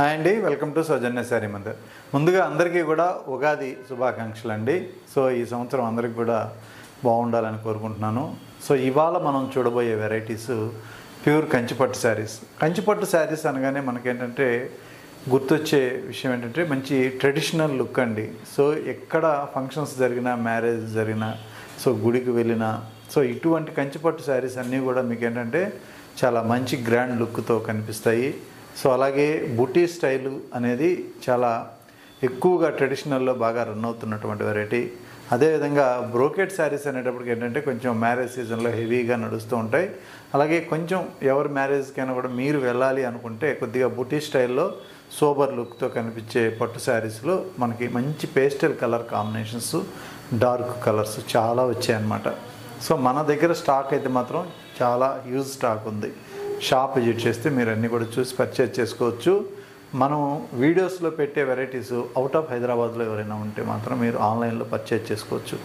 Hi అండి, welcome to సౌజన్య శారీ మందిర్. ముందుగా అందరికీ కూడా ఉగాది శుభాకాంక్షలు అండి. సో ఈ సంవత్సరం అందరికీ కూడా బాగుండాలని కోరుకుంటున్నాను. సో ఇవాళ మనం చూడబోయే వెరైటీస్ ప్యూర్ కంచిపట్టు శారీస్. కంచిపట్టు శారీస్ అనగానే మనకేంటంటే గుర్తొచ్చే విషయం ఏంటంటే మంచి ట్రెడిషనల్ లుక్ అండి. సో ఎక్కడ ఫంక్షన్స్ జరిగినా, మ్యారేజ్ జరిగినా, సో గుడికి వెళ్ళినా, సో ఇటువంటి కంచిపట్టు శారీస్ అన్నీ కూడా మీకు ఏంటంటే చాలా మంచి గ్రాండ్ లుక్తో కనిపిస్తాయి. సో అలాగే బుటీ స్టైలు అనేది చాలా ఎక్కువగా ట్రెడిషనల్లో బాగా రన్ అవుతున్నటువంటి వెరైటీ. అదేవిధంగా బ్రోకెట్ శారీస్ అనేటప్పటికి ఏంటంటే కొంచెం మ్యారేజ్ సీజన్లో హెవీగా నడుస్తూ ఉంటాయి. అలాగే కొంచెం ఎవరి మ్యారేజ్కైనా కూడా మీరు వెళ్ళాలి అనుకుంటే కొద్దిగా బుటీ స్టైల్లో సోబర్ లుక్తో కనిపించే పట్టు శారీస్లో మనకి మంచి pastel colour combinations, dark colours చాలా వచ్చాయన్నమాట. సో మన దగ్గర స్టాక్ అయితే మాత్రం చాలా హ్యూజ్ స్టాక్ ఉంది. షాప్ విజిట్ చేస్తే మీరు అన్నీ కూడా చూసి పర్చేజ్ చేసుకోవచ్చు. మనం వీడియోస్లో పెట్టే వెరైటీస్ అవుట్ ఆఫ్ హైదరాబాద్లో ఎవరైనా ఉంటే మాత్రం మీరు ఆన్లైన్లో పర్చేజ్ చేసుకోవచ్చు.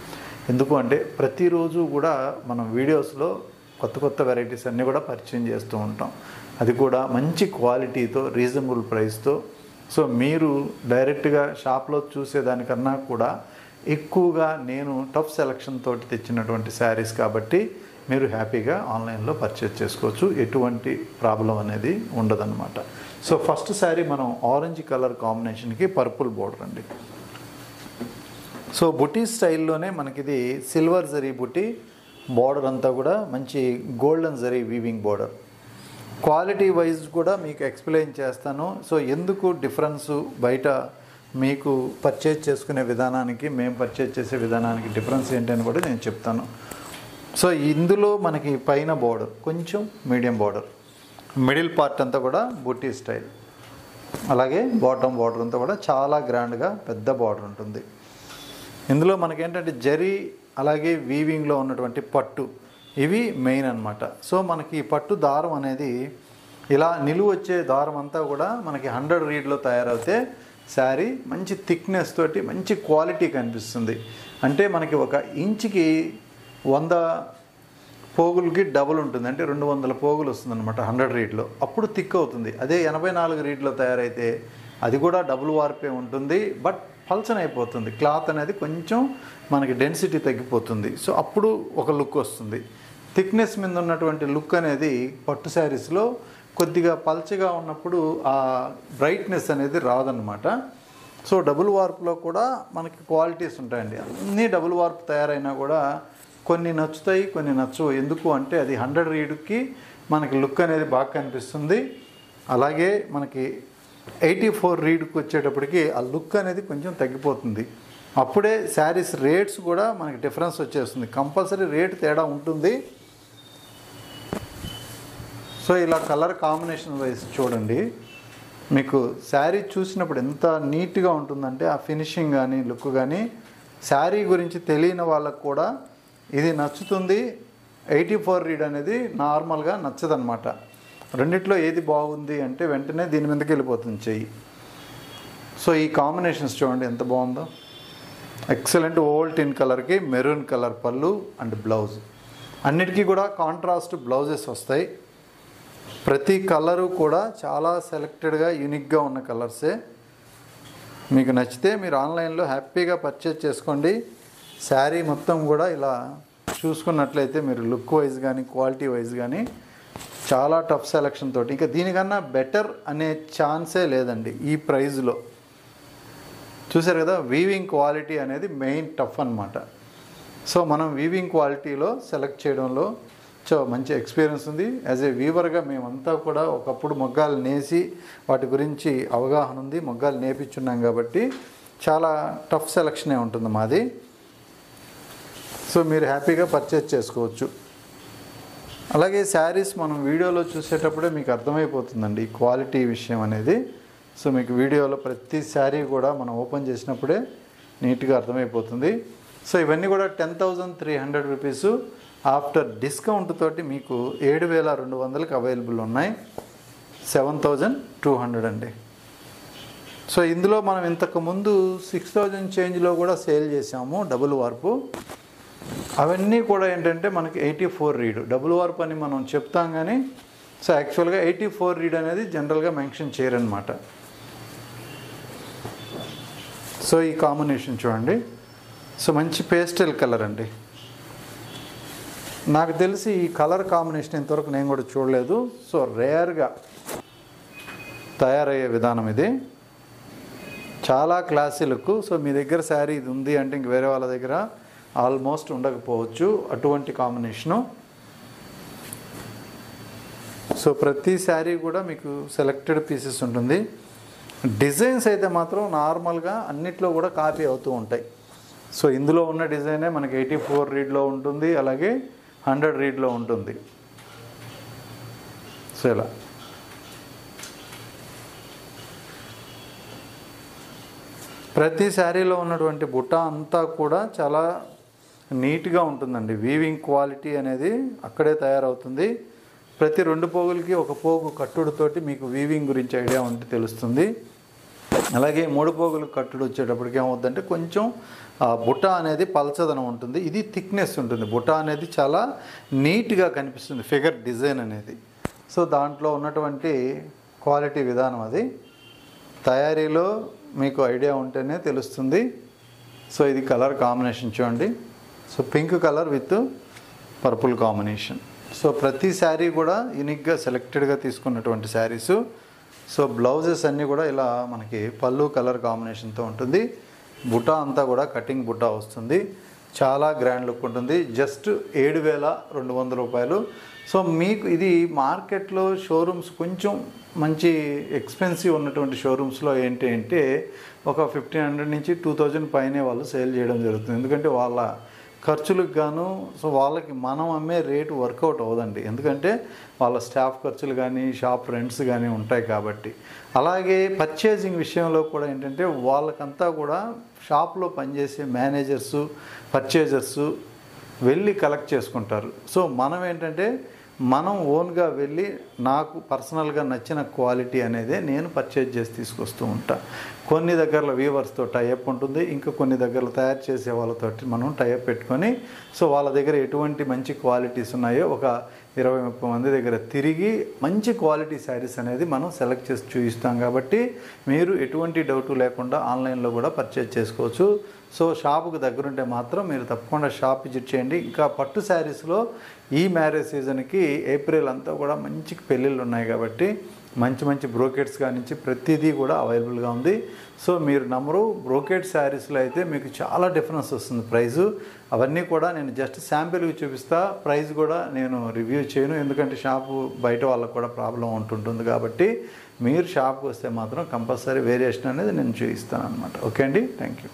ఎందుకు అంటే ప్రతిరోజు కూడా మనం వీడియోస్లో కొత్త కొత్త వెరైటీస్ అన్నీ కూడా పరిచయం చేస్తూ ఉంటాం. అది కూడా మంచి క్వాలిటీతో, రీజనబుల్ ప్రైస్తో. సో మీరు డైరెక్ట్గా షాప్లో చూసేదానికన్నా కూడా ఎక్కువగా నేను టఫ్ సెలక్షన్ తోటి తెచ్చినటువంటి శారీస్ కాబట్టి మీరు హ్యాపీగా ఆన్లైన్లో పర్చేజ్ చేసుకోవచ్చు. ఎటువంటి ప్రాబ్లం అనేది ఉండదన్నమాట. సో ఫస్ట్ శారీ మనం ఆరెంజ్ కలర్ కాంబినేషన్కి పర్పుల్ బోర్డర్ అండి. సో బుటీ స్టైల్లోనే మనకిది సిల్వర్ జరీ బుటీ బోర్డర్ అంతా కూడా మంచి golden zari weaving border. Quality wise కూడా మీకు ఎక్స్ప్లెయిన్ చేస్తాను. సో ఎందుకు డిఫరెన్సు బయట మీకు పర్చేజ్ చేసుకునే విధానానికి, మేము పర్చేజ్ చేసే విధానానికి డిఫరెన్స్ ఏంటని కూడా నేను చెప్తాను. సో ఇందులో మనకి పైన బోర్డర్ కొంచెం మీడియం బోర్డర్, మిడిల్ పార్ట్ అంతా కూడా బుటీ స్టైల్, అలాగే బాటమ్ బోర్డర్ అంతా కూడా చాలా గ్రాండ్గా పెద్ద బోర్డర్ ఉంటుంది. ఇందులో మనకేంటంటే జరీ అలాగే వీవింగ్లో ఉన్నటువంటి పట్టు ఇవి మెయిన్ అన్నమాట. సో మనకి పట్టు దారం అనేది ఇలా నిలువ వచ్చే దారం అంతా కూడా మనకి 100 రీడ్లో తయారవుతే శారీ మంచి థిక్నెస్ తోటి మంచి క్వాలిటీ కనిపిస్తుంది. అంటే మనకి 1 ఇంచుకి 100 పోగులకి డబుల్ ఉంటుంది, అంటే 200 పోగులు వస్తుంది అనమాట 100 రీడ్లో. అప్పుడు థిక్ అవుతుంది. అదే 84 రీడ్లో తయారైతే అది కూడా డబుల్ వార్పే ఉంటుంది, బట్ పల్చన్ అయిపోతుంది. క్లాత్ అనేది కొంచెం మనకి డెన్సిటీ తగ్గిపోతుంది. సో అప్పుడు ఒక లుక్ వస్తుంది. థిక్నెస్ మీద ఉన్నటువంటి లుక్ అనేది పట్టు శారీస్లో కొద్దిగా పల్చగా ఉన్నప్పుడు ఆ బ్రైట్నెస్ అనేది రాదన్నమాట. సో డబుల్ వార్ప్లో కూడా మనకి క్వాలిటీస్ ఉంటాయండి. అన్నీ డబుల్ వార్ప్ తయారైనా కూడా కొన్ని నచ్చుతాయి, కొన్ని నచ్చవు. ఎందుకు అంటే అది 100 రీడ్కి మనకి లుక్ అనేది బాగా కనిపిస్తుంది. అలాగే మనకి 84 రీడ్కి వచ్చేటప్పటికి ఆ లుక్ అనేది కొంచెం తగ్గిపోతుంది. అప్పుడే శారీస్ రేట్స్ కూడా మనకి డిఫరెన్స్ వచ్చేస్తుంది. కంపల్సరీ రేట్ తేడా ఉంటుంది. సో ఇలా కలర్ కాంబినేషన్ వైజ్ చూడండి, మీకు శారీ చూసినప్పుడు ఎంత నీట్గా ఉంటుందంటే ఆ ఫినిషింగ్ కానీ లుక్ కానీ శారీ గురించి తెలియని వాళ్ళకు కూడా ఇది నచ్చుతుంది. 84 రీడ్ అనేది నార్మల్గా నచ్చదనమాట. రెండిట్లో ఏది బాగుంది అంటే వెంటనే దీని మీదకి వెళ్ళిపోతుంది చెయ్యి. సో ఈ కాంబినేషన్స్ చూడండి ఎంత బాగుందో. ఎక్సలెంట్ ఓల్డ్ టిన్ కలర్కి మెరూన్ కలర్ పళ్ళు అండ్ బ్లౌజ్. అన్నిటికీ కూడా కాంట్రాస్ట్ బ్లౌజెస్ వస్తాయి. ప్రతి కలరు కూడా చాలా సెలెక్టెడ్గా యూనిక్గా ఉన్న కలర్సే. మీకు నచ్చితే మీరు ఆన్లైన్లో హ్యాపీగా పర్చేజ్ చేసుకోండి. శారీ మొత్తం కూడా ఇలా చూసుకున్నట్లయితే మీరు లుక్ వైజ్ కానీ క్వాలిటీ వైజ్ కానీ చాలా టఫ్ సెలక్షన్ తోటి ఇంకా దీనికన్నా బెటర్ అనే ఛాన్సే లేదండి ఈ ప్రైజ్లో. చూసారు కదా, వీవింగ్ క్వాలిటీ అనేది మెయిన్ టఫ్ అన్నమాట. సో మనం వీవింగ్ క్వాలిటీలో సెలెక్ట్ చేయడంలో మంచి ఎక్స్పీరియన్స్ ఉంది. యాజ్ ఏ వీవర్గా మేమంతా కూడా ఒకప్పుడు మొగ్గాలు నేసి వాటి గురించి అవగాహన ఉంది. మొగ్గాలు నేర్పించున్నాం కాబట్టి చాలా టఫ్ సెలక్షనే ఉంటుంది మాది. సో మీరు హ్యాపీగా పర్చేజ్ చేసుకోవచ్చు. అలాగే శారీస్ మనం వీడియోలో చూసేటప్పుడే మీకు అర్థమైపోతుందండి ఈ క్వాలిటీ విషయం అనేది. సో మీకు వీడియోలో ప్రతి శారీ కూడా మనం ఓపెన్ చేసినప్పుడే నీట్గా అర్థమైపోతుంది. సో ఇవన్నీ కూడా 10,300 రూపీసు. ఆఫ్టర్ డిస్కౌంట్ తోటి మీకు 7,200కి అవైలబుల్ ఉన్నాయి. 7,200 అండి. సో ఇందులో మనం ఇంతకుముందు 6,000 చేంజ్లో కూడా సేల్ చేసాము డబుల్ వార్పు. అవన్నీ కూడా ఏంటంటే మనకి 84 రీడ్ డబుల్ వార్ప్ అని మనం చెప్తాం కానీ సో యాక్చువల్గా 84 రీడ్ అనేది జనరల్గా మెన్షన్ చేయరనమాట. సో ఈ కాంబినేషన్ చూడండి. సో మంచి పేస్టల్ కలర్ అండి. నాకు తెలిసి ఈ కలర్ కాంబినేషన్ ఇంతవరకు నేను కూడా చూడలేదు. సో రేర్గా తయారయ్యే విధానం ఇది. చాలా క్లాసీ లుక్. సో మీ దగ్గర శారీ ఇది ఉంది అంటే ఇంక వేరే వాళ్ళ దగ్గర ఆల్మోస్ట్ ఉండకపోవచ్చు అటువంటి కాంబినేషను. సో ప్రతి శారీ కూడా మీకు సెలెక్టెడ్ పీసెస్ ఉంటుంది. డిజైన్స్ అయితే మాత్రం నార్మల్గా అన్నిట్లో కూడా కాపీ అవుతూ ఉంటాయి. సో ఇందులో ఉన్న డిజైనే మనకి 84 రీడ్లో ఉంటుంది, అలాగే 100 రీడ్లో ఉంటుంది. సో ఇలా ప్రతి శారీలో ఉన్నటువంటి బుట్ట అంతా కూడా చాలా నీట్గా ఉంటుందండి. వీవింగ్ క్వాలిటీ అనేది అక్కడే తయారవుతుంది. ప్రతి 2 పోగులకి ఒక పోగు కట్టుడుతోటి మీకు వీవింగ్ గురించి ఐడియా ఉంటే తెలుస్తుంది. అలాగే 3 పోగులు కట్టుడు వచ్చేటప్పటికి ఏమవుతుందంటే కొంచెం బుట్ట అనేది పల్చదనం ఉంటుంది. ఇది థిక్నెస్ ఉంటుంది. బుట్ట అనేది చాలా నీట్గా కనిపిస్తుంది, ఫిగర్ డిజైన్ అనేది. సో దాంట్లో ఉన్నటువంటి క్వాలిటీ విధానం అది తయారీలో మీకు ఐడియా ఉంటేనే తెలుస్తుంది. సో ఇది కలర్ కాంబినేషన్ చూడండి. So pink colour with purple combination. So ప్రతి శారీ కూడా యూనిక్గా సెలెక్టెడ్గా తీసుకున్నటువంటి శారీసు. సో బ్లౌజెస్ అన్నీ కూడా ఇలా మనకి పళ్ళు కలర్ కాంబినేషన్తో ఉంటుంది. బుట్ట అంతా కూడా కటింగ్ బుట్ట వస్తుంది. చాలా గ్రాండ్ లుక్ ఉంటుంది. జస్ట్ 7,200 రూపాయలు. సో మీకు ఇది మార్కెట్లో షోరూమ్స్ కొంచెం మంచి ఎక్స్పెన్సివ్ ఉన్నటువంటి షోరూమ్స్లో ఏంటి అంటే ఒక 1,500 నుంచి 2,000 పైనే వాళ్ళు సేల్ చేయడం జరుగుతుంది. ఎందుకంటే వాళ్ళ ఖర్చులకు గాను సో వాళ్ళకి మనం అమ్మే రేటు వర్కౌట్ అవ్వదండి. ఎందుకంటే వాళ్ళ స్టాఫ్ ఖర్చులు కానీ షాప్ రెంట్స్ కానీ ఉంటాయి కాబట్టి. అలాగే పర్చేజింగ్ విషయంలో కూడా ఏంటంటే వాళ్ళకంతా కూడా షాప్లో పనిచేసే మేనేజర్సు పర్చేజర్సు వెళ్ళి కలెక్ట్ చేసుకుంటారు. సో మనం ఏంటంటే మనం ఓన్గా వెళ్ళి నాకు పర్సనల్గా నచ్చిన క్వాలిటీ అనేదే నేను పర్చేజ్ చేసి తీసుకొస్తూ ఉంటాను. కొన్ని దగ్గరలో వీవర్స్తో టైఅప్ ఉంటుంది, ఇంకా కొన్ని దగ్గరలో తయారు చేసే వాళ్ళతో మనం టైఅప్ పెట్టుకొని సో వాళ్ళ దగ్గర ఎటువంటి మంచి క్వాలిటీస్ ఉన్నాయో ఒక 20-30 మంది దగ్గర తిరిగి మంచి క్వాలిటీ శారీస్ అనేది మనం సెలెక్ట్ చేసి చూపిస్తాం. కాబట్టి మీరు ఎటువంటి డౌట్ లేకుండా ఆన్లైన్లో కూడా పర్చేజ్ చేసుకోవచ్చు. సో షాపుకు దగ్గరుంటే మాత్రం మీరు తప్పకుండా షాప్ విజిట్ చేయండి. ఇంకా పట్టు శారీస్లో ఈ మ్యారేజ్ సీజన్కి ఏప్రిల్ అంతా కూడా మంచి పెళ్ళిళ్ళు ఉన్నాయి కాబట్టి మంచి మంచి బ్రోకెట్స్ కానించి ప్రతిదీ కూడా అవైలబుల్గా ఉంది. సో మీరు నమ్మరు, బ్రోకెట్ శారీస్లో అయితే మీకు చాలా డిఫరెన్స్ వస్తుంది ప్రైజు. అవన్నీ కూడా నేను జస్ట్ శాంపిల్కి చూపిస్తా, ప్రైస్ కూడా నేను రివ్యూ చేయను. ఎందుకంటే షాపు బయట వాళ్ళకు కూడా ప్రాబ్లం ఉంటుంటుంది కాబట్టి మీరు షాప్కి వస్తే మాత్రం కంపల్సరీ వేరియేషన్ అనేది నేను చూపిస్తాను అనమాట. ఓకే అండి, థ్యాంక్ యూ.